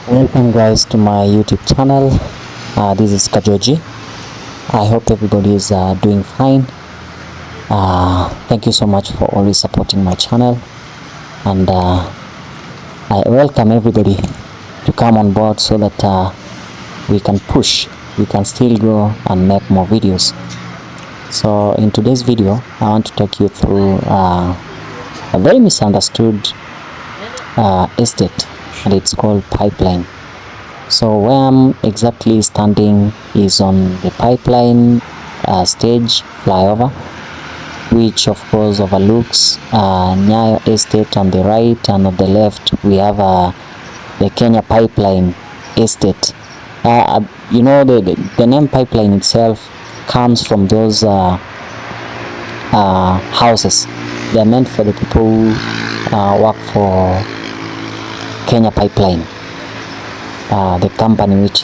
Welcome guys to my YouTube channel. This is Kajoji. I hope everybody is doing fine. Thank you so much for always supporting my channel, and I welcome everybody to come on board so that we can still go and make more videos. So in today's video I want to take you through a very misunderstood estate, and it's called Pipeline. So where I'm exactly standing is on the Pipeline stage flyover, which of course overlooks Nyayo Estate on the right, and on the left we have the Kenya Pipeline Estate. You know, the name Pipeline itself comes from those houses. They're meant for the people who work for Kenya Pipeline, the company which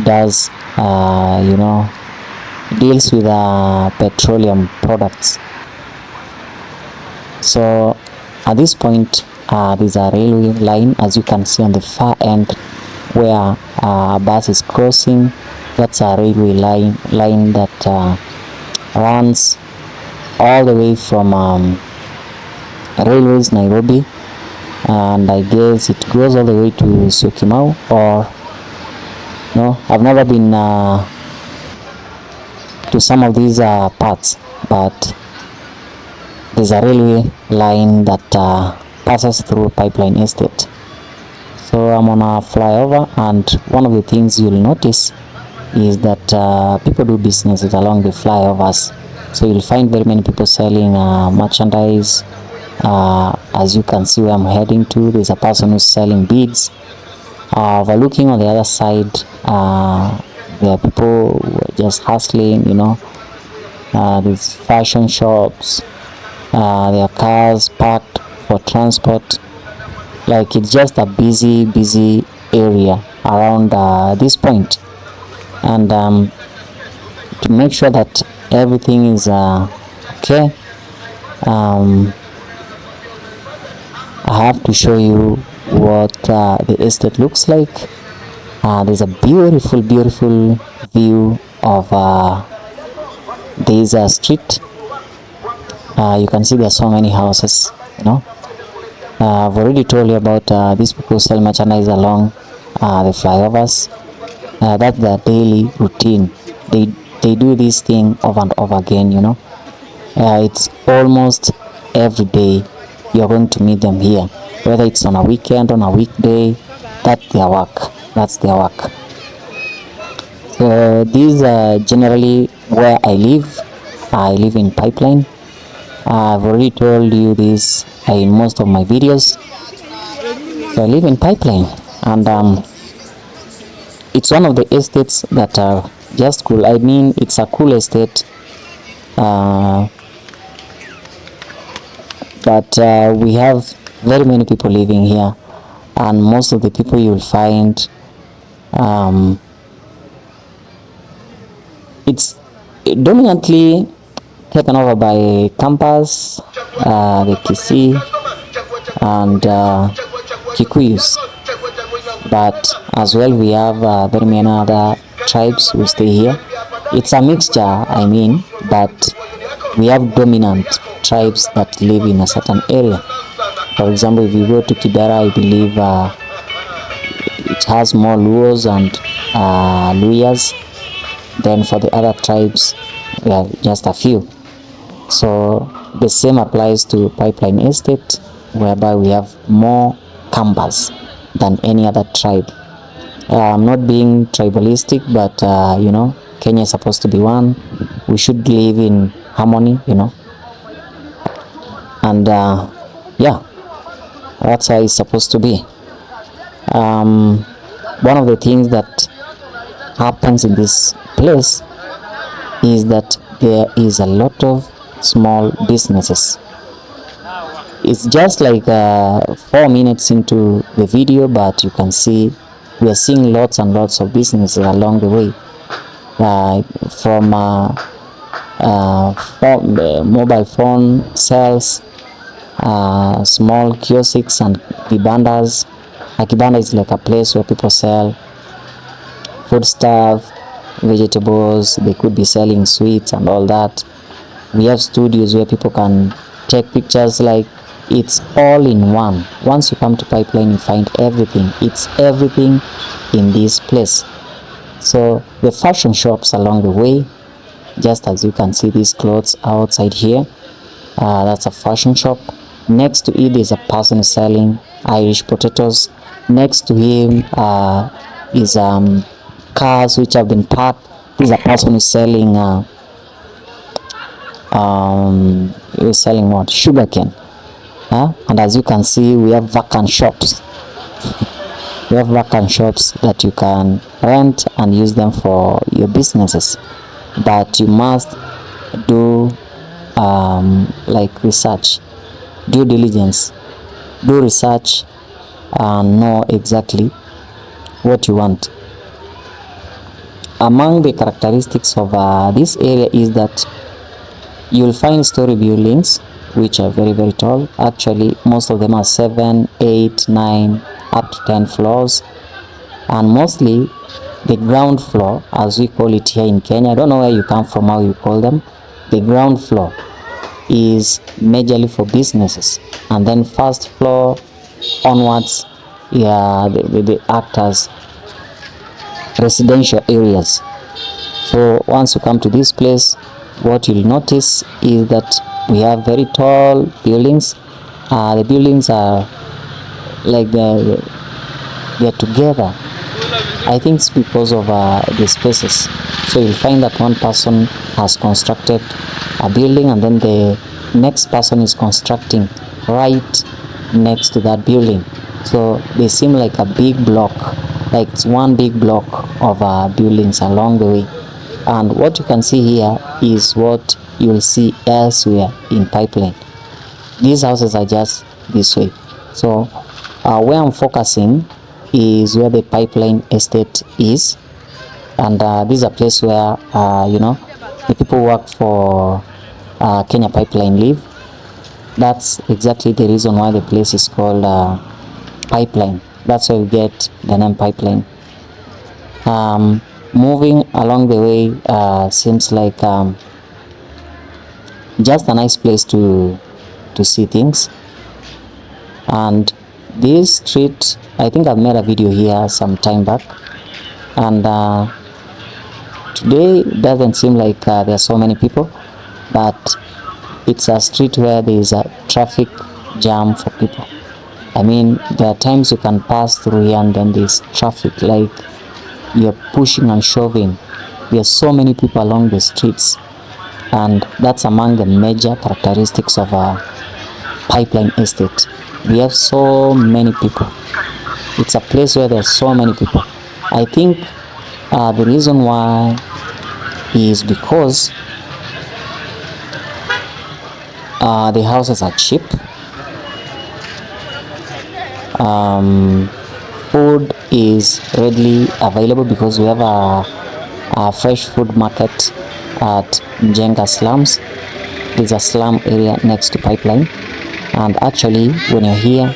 does deals with petroleum products. So at this point there's a railway line, as you can see on the far end where a bus is crossing. That's a railway line that runs all the way from Railways Nairobi, and I guess it goes all the way to Syokimau, or no, I've never been to some of these parts, but there's a railway line that passes through Pipeline Estate. So I'm on a flyover, and one of the things you'll notice is that people do businesses along the flyovers. So you'll find very many people selling merchandise. As you can see where I'm heading to, there's a person who's selling beads. Overlooking on the other side, there are people who are just hustling, there's fashion shops, there are cars parked for transport. Like, it's just a busy area around this point. And to make sure that everything is okay, I have to show you what the estate looks like. There's a beautiful view of this street. You can see there are so many houses. I've already told you about these people sell merchandise along the flyovers. That's their daily routine. They do this thing over and over again. It's almost every day you're going to meet them here, whether it's on a weekend, on a weekday. That's their work. So these are generally where I live. I live in Pipeline. I've already told you this in most of my videos. So I live in Pipeline, and it's one of the estates that are just cool. I mean, it's a cool estate, but we have very many people living here, and most of the people you'll find, it's dominantly taken over by campus, the Kisii and Kikuyus, but as well we have very many other tribes who stay here. It's a mixture, I mean, but we have dominant tribes that live in a certain area. For example, if you go to Kibera, I believe it has more Luos and Luyas. Then for the other tribes, we have just a few. So the same applies to Pipeline Estate, whereby we have more Kambas than any other tribe. I'm not being tribalistic, but Kenya is supposed to be one. We should live in harmony, and yeah, that's how it's supposed to be. One of the things that happens in this place is that there is a lot of small businesses. It's just like 4 minutes into the video, but you can see we are seeing lots and lots of businesses along the way, from mobile phone sales, small kiosks and kibandas. A kibanda is like a place where people sell food stuff, vegetables. They could be selling sweets and all that. We have studios where people can take pictures. Like, it's all in one. Once you come to Pipeline, you find everything. It's everything in this place. So the fashion shops along the way, just as you can see these clothes outside here, that's a fashion shop. Next to it is a person selling Irish potatoes. Next to him is cars which have been parked. This is a person who's selling what? Sugarcane. And as you can see, we have vacant shops. We have vacant shops that you can rent and use them for your businesses, but you must do like research, due diligence, do research and know exactly what you want. Among the characteristics of this area is that you will find story buildings which are very, very tall. Actually, most of them are 7, 8, 9, up to 10 floors, and mostly the ground floor, as we call it here in Kenya. I don't know where you come from, how you call them. The ground floor is majorly for businesses, and then first floor onwards, they act as residential areas. So once you come to this place, what you'll notice is that we have very tall buildings. The buildings are like they're together. I think it's because of the spaces. So you'll find that one person has constructed a building, and then the next person is constructing right next to that building. So they seem like a big block, like it's one big block of buildings along the way. And what you can see here is what you'll see elsewhere in Pipeline. These houses are just this way. So where I'm focusing is where the Pipeline estate is, and this is a place where the people who work for Kenya Pipeline live. That's exactly the reason why the place is called Pipeline. That's where we get the name Pipeline. Moving along the way seems like just a nice place to see things. And this street, I think I've made a video here some time back, and today it doesn't seem like there are so many people, but it's a street where there is a traffic jam for people. I mean, there are times you can pass through here and then there's traffic, like you're pushing and shoving. There are so many people along the streets, and that's among the major characteristics of a Pipeline estate. We have so many people. It's a place where there's so many people. I think the reason why is because the houses are cheap. Food is readily available because we have a fresh food market at Njenga slums. There's a slum area next to Pipeline, and actually when you're here,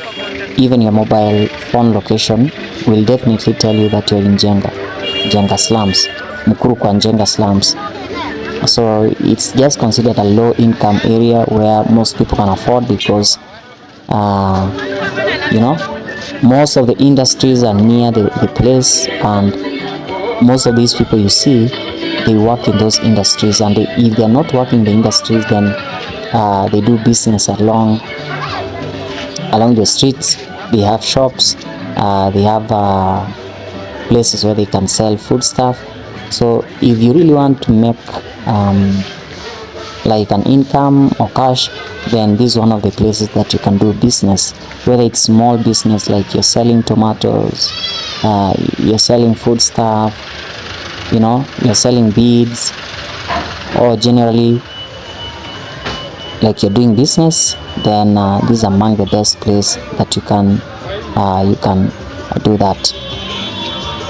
even your mobile phone location will definitely tell you that you're in Njenga slums, Mukuru kwa Njenga slums. So it's just considered a low income area where most people can afford, because most of the industries are near the place, and most of these people you see, they work in those industries, and if they're not working in the industries, then they do business along the streets. They have shops, they have places where they can sell food stuff. So if you really want to make like an income or cash, then this is one of the places that you can do business, whether it's small business like you're selling tomatoes, you're selling food stuff, you're selling beads, or generally like you're doing business, then this is among the best place that you can do that.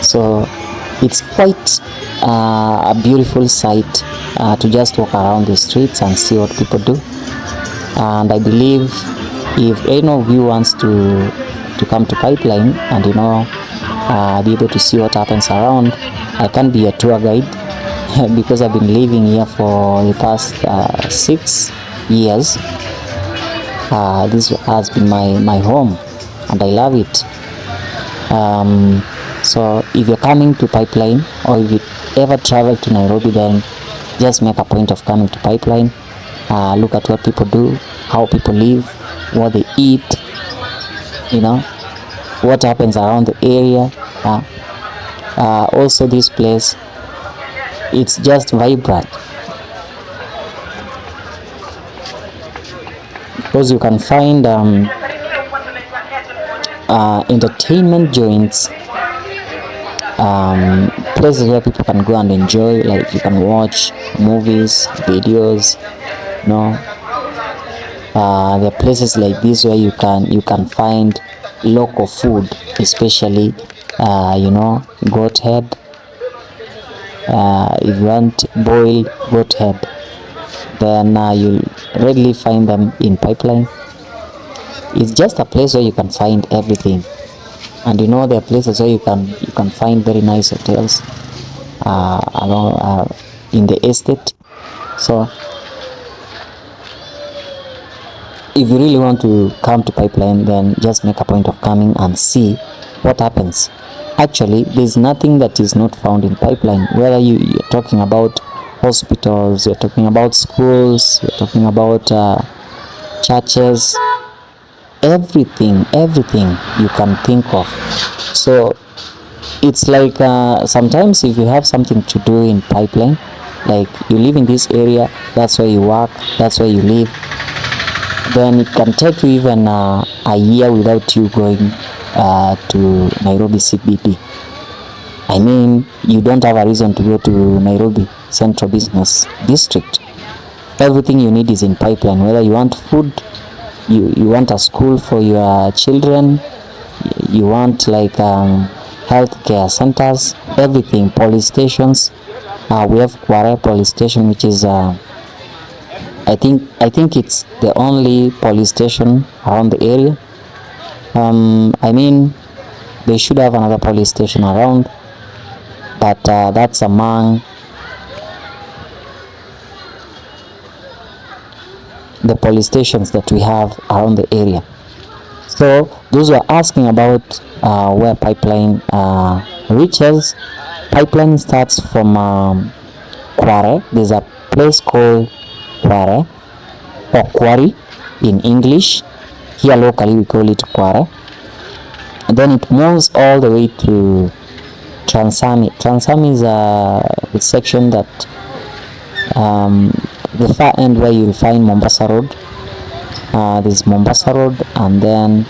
So it's quite a beautiful sight to just walk around the streets and see what people do. And I believe If any of you wants to come to Pipeline and be able to see what happens around, I can be a tour guide because I've been living here for the past 6 years. This has been my home and I love it. So if you're coming to Pipeline, or if you ever travel to Nairobi, then just make a point of coming to Pipeline. Look at what people do, how people live, what they eat, what happens around the area. Also this place, it's just vibrant because you can find entertainment joints, places where people can go and enjoy, like you can watch movies, videos. There are places like this where you can find local food, especially goat head. If you want boiled goat head, then you'll readily find them in Pipeline. It's just a place where you can find everything, and there are places where you can find very nice hotels along in the estate. So if you really want to come to Pipeline, then just make a point of coming and see what happens. Actually, there's nothing that is not found in Pipeline. Whether you're talking about hospitals, you're talking about schools, you're talking about churches, everything you can think of. So it's like sometimes if you have something to do in Pipeline, like you live in this area, that's where you work, that's where you live, then it can take you even a year without you going to Nairobi CBD. I mean, you don't have a reason to go to Nairobi Central Business District. Everything you need is in Pipeline. Whether you want food, you want a school for your children, you want like healthcare centers, everything, police stations. We have Kware police station, which is I think it's the only police station around the area. I mean, they should have another police station around, but that's among the police stations that we have around the area. So those who are asking about where Pipeline reaches, Pipeline starts from Kware. There's a place called Kware, or Quarry in English. Here locally we call it Kware. And then it moves all the way to Transami. Transami is the section that the far end where you'll find Mombasa Road. There's Mombasa Road, and then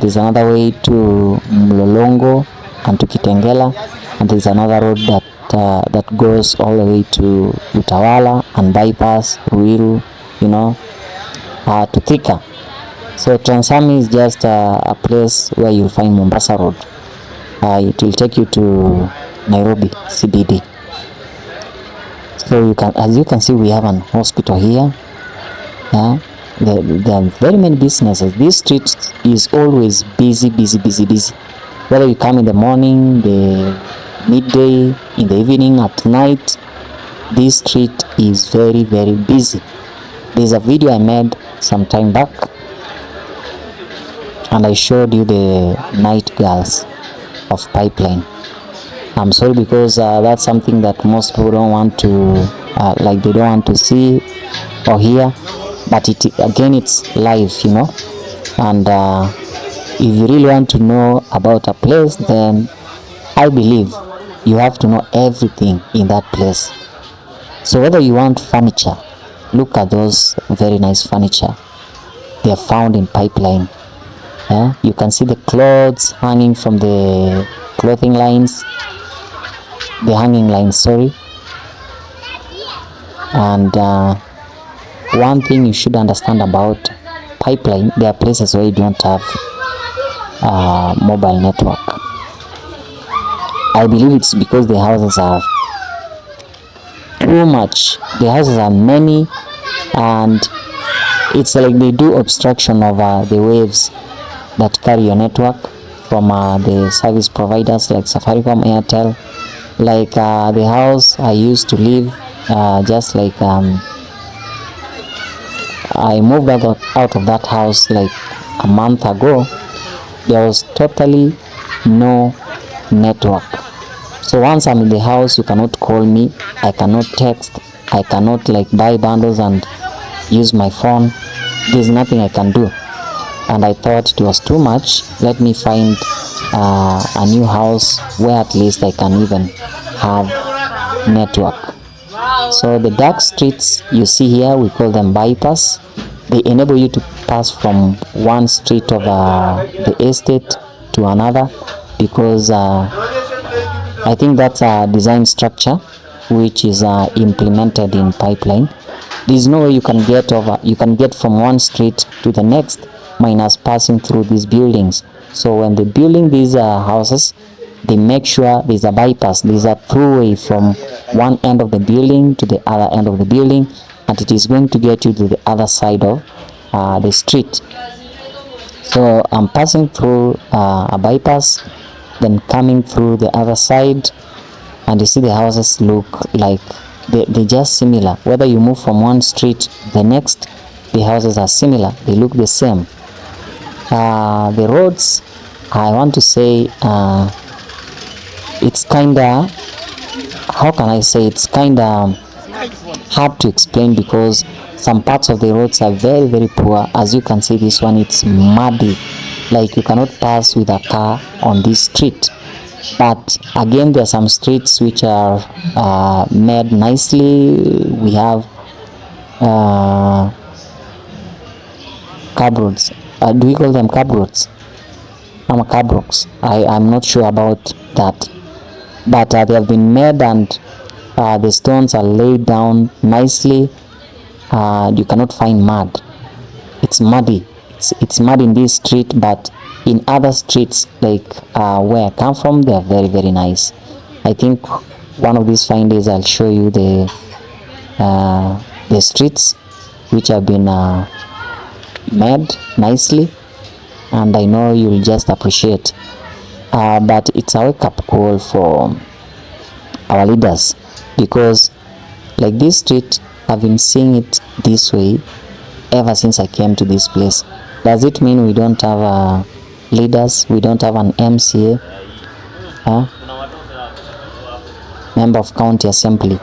there's another way to Mlolongo and to Kitengela, and there's another road that goes all the way to Utawala and bypass Ruiru, to Thika. So Transami is just a place where you'll find Mombasa Road. It will take you to Nairobi CBD. So as you can see, we have an hospital here. There are very many businesses. This street is always busy. Whether you come in the morning, the midday, in the evening, at night, this street is very busy. There's a video I made some time back, and I showed you the night girls of Pipeline. I'm sorry because that's something that most people don't want to they don't want to see or hear, but it's live, and if you really want to know about a place, then I believe you have to know everything in that place. So whether you want furniture, look at those very nice furniture. They are found in Pipeline. You can see the clothes hanging from the clothing lines, the hanging lines, sorry. And one thing you should understand about Pipeline, there are places where you don't have mobile network. I believe it's because the houses are too much. The houses are many, and it's like they do obstruction of the waves that carry your network from the service providers like Safaricom, Airtel. Like the house I used to live, just like I moved out of that house like a month ago. There was totally no network. So once I'm in the house, you cannot call me, I cannot text, I cannot like buy bundles and use my phone. There's nothing I can do. And I thought it was too much. Let me find a new house where at least I can even have network. So the dark streets you see here, we call them bypass. They enable you to pass from one street of the estate to another, because I think that's a design structure which is implemented in pipeline. There's no way you can get from one street to the next minus passing through these buildings. So when they building these houses, they make sure there's a bypass, there's a throughway from one end of the building to the other end of the building, and it is going to get you to the other side of the street. So I'm passing through a bypass, then coming through the other side, and you see the houses look like they're just similar. Whether you move from one street to the next, the houses are similar, they look the same. The roads, I want to say, it's kinda, how can I say, it's kinda hard to explain, because some parts of the roads are very, very poor. As you can see, this one, it's muddy, like you cannot pass with a car on this street. But again, there are some streets which are made nicely. We have curb roads. Do we call them curb roads? Curb roads. I'm not sure about that, but they have been made, and the stones are laid down nicely. You cannot find mud. It's muddy. It's mud in this street, but in other streets like where I come from, they are very, very nice. I think one of these fine days I'll show you the streets which have been made nicely, and I know you'll just appreciate. But it's a wake-up call for our leaders, because like this street, I've been seeing it this way ever since I came to this place. Does it mean we don't have leaders? We don't have an MCA, member of county assembly?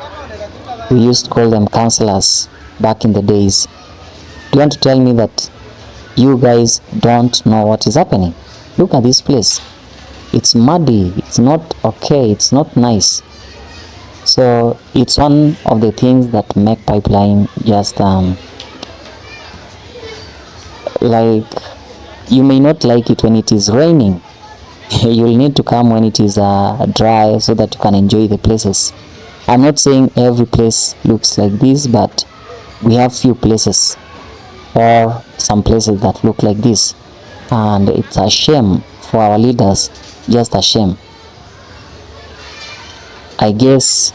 We used to call them councillors back in the days. Do you want to tell me that you guys don't know what is happening? Look at this place. It's muddy. It's not okay. It's not nice. So it's one of the things that make pipeline just like, you may not like it when it is raining. You'll need to come when it is dry, so that you can enjoy the places. I'm not saying every place looks like this, but we have few places or some places that look like this, and it's a shame for our leaders, just a shame. I guess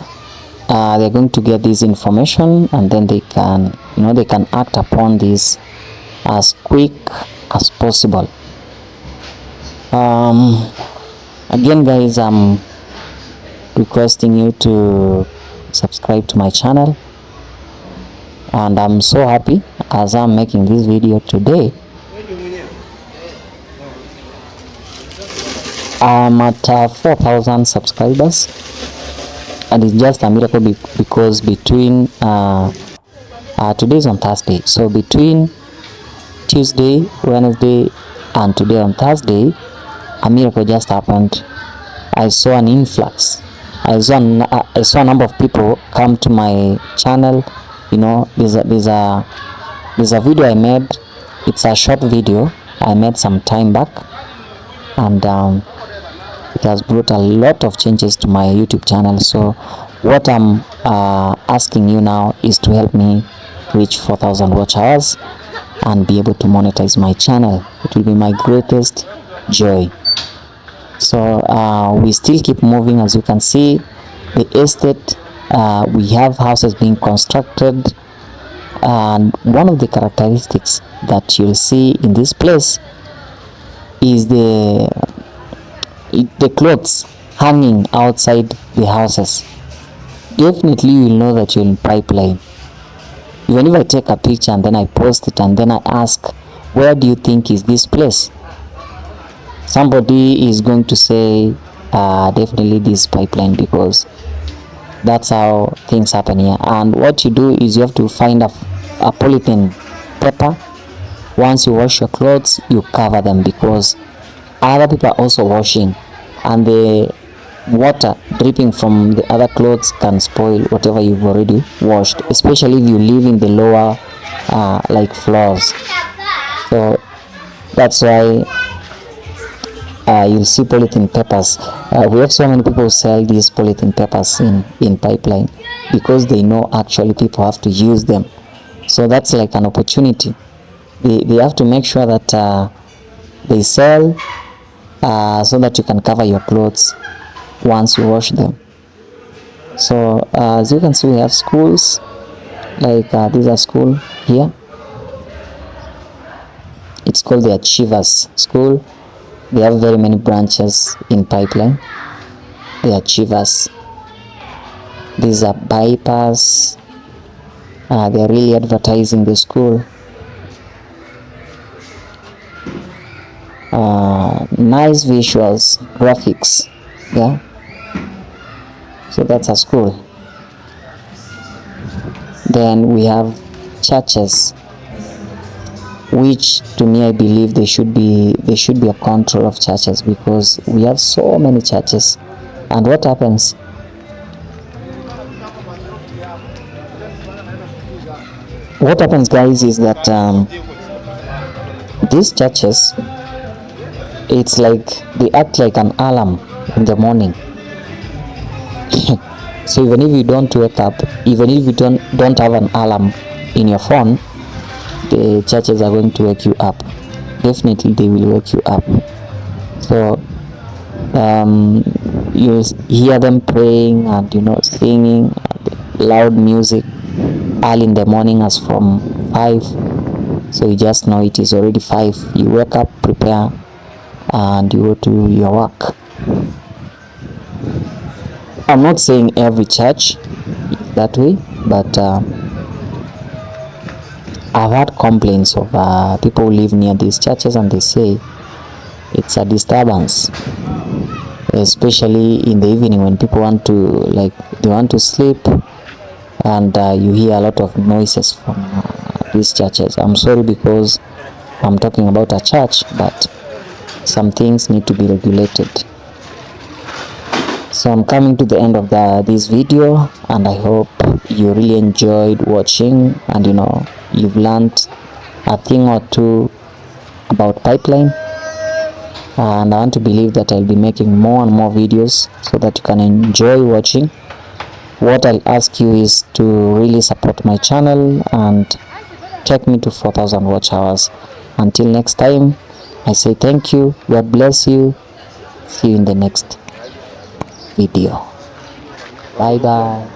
they're going to get this information, and then they can, they can act upon this as quick as possible. Again, guys, I'm requesting you to subscribe to my channel, and I'm so happy as I'm making this video today. I'm at 4,000 subscribers, and it's just a miracle because between today's on Thursday, so between Tuesday, Wednesday, and today on Thursday, a miracle just happened. I saw an influx. I saw a number of people come to my channel. There's a video I made. It's a short video I made some time back, and it has brought a lot of changes to my YouTube channel. So what I'm asking you now is to help me reach 4,000 watch hours and be able to monetize my channel. It will be my greatest joy. So we still keep moving. As you can see, the estate, we have houses being constructed. And one of the characteristics that you'll see in this place is the clothes hanging outside the houses. Definitely you'll know that you're in Pipeline. Even if I take a picture and then I post it and then I ask, where do you think is this place? Somebody is going to say, definitely this Pipeline, because that's how things happen here. And what you do is you have to find a polythene paper. Once you wash your clothes, you cover them, because other people are also washing, and the water dripping from the other clothes can spoil whatever you've already washed, especially if you live in the lower like floors. So that's why you'll see polythene papers. We have so many people who sell these polythene papers in Pipeline, because they know actually people have to use them. So that's like an opportunity. They have to make sure that they sell so that you can cover your clothes once you wash them. So as you can see, we have schools, like these are school here. It's called the Achievers School. They have very many branches in Pipeline. The Achievers. These are bypass. They're really advertising the school. Nice visuals, graphics. Yeah. So that's a school. Then we have churches, which to me I believe there should be a control of churches, because we have so many churches. And what happens, guys, is that these churches, it's like they act like an alarm in the morning. So even if you don't wake up, even if you don't have an alarm in your phone, the churches are going to wake you up. Definitely they will wake you up. So you hear them praying and singing loud music early in the morning, as from 5. So you just know it is already 5. You wake up, prepare, and you go to your work. I'm not saying every church is that way, but I've had complaints of people who live near these churches, and they say it's a disturbance, especially in the evening when people want to sleep, and you hear a lot of noises from these churches. I'm sorry, because I'm talking about a church, but some things need to be regulated. So I'm coming to the end of this video, and I hope you really enjoyed watching, and you've learned a thing or two about Pipeline. And I want to believe that I'll be making more and more videos so that you can enjoy watching. What I'll ask you is to really support my channel and take me to 4,000 watch hours. Until next time, I say thank you, God bless you, see you in the next video. Bye bye.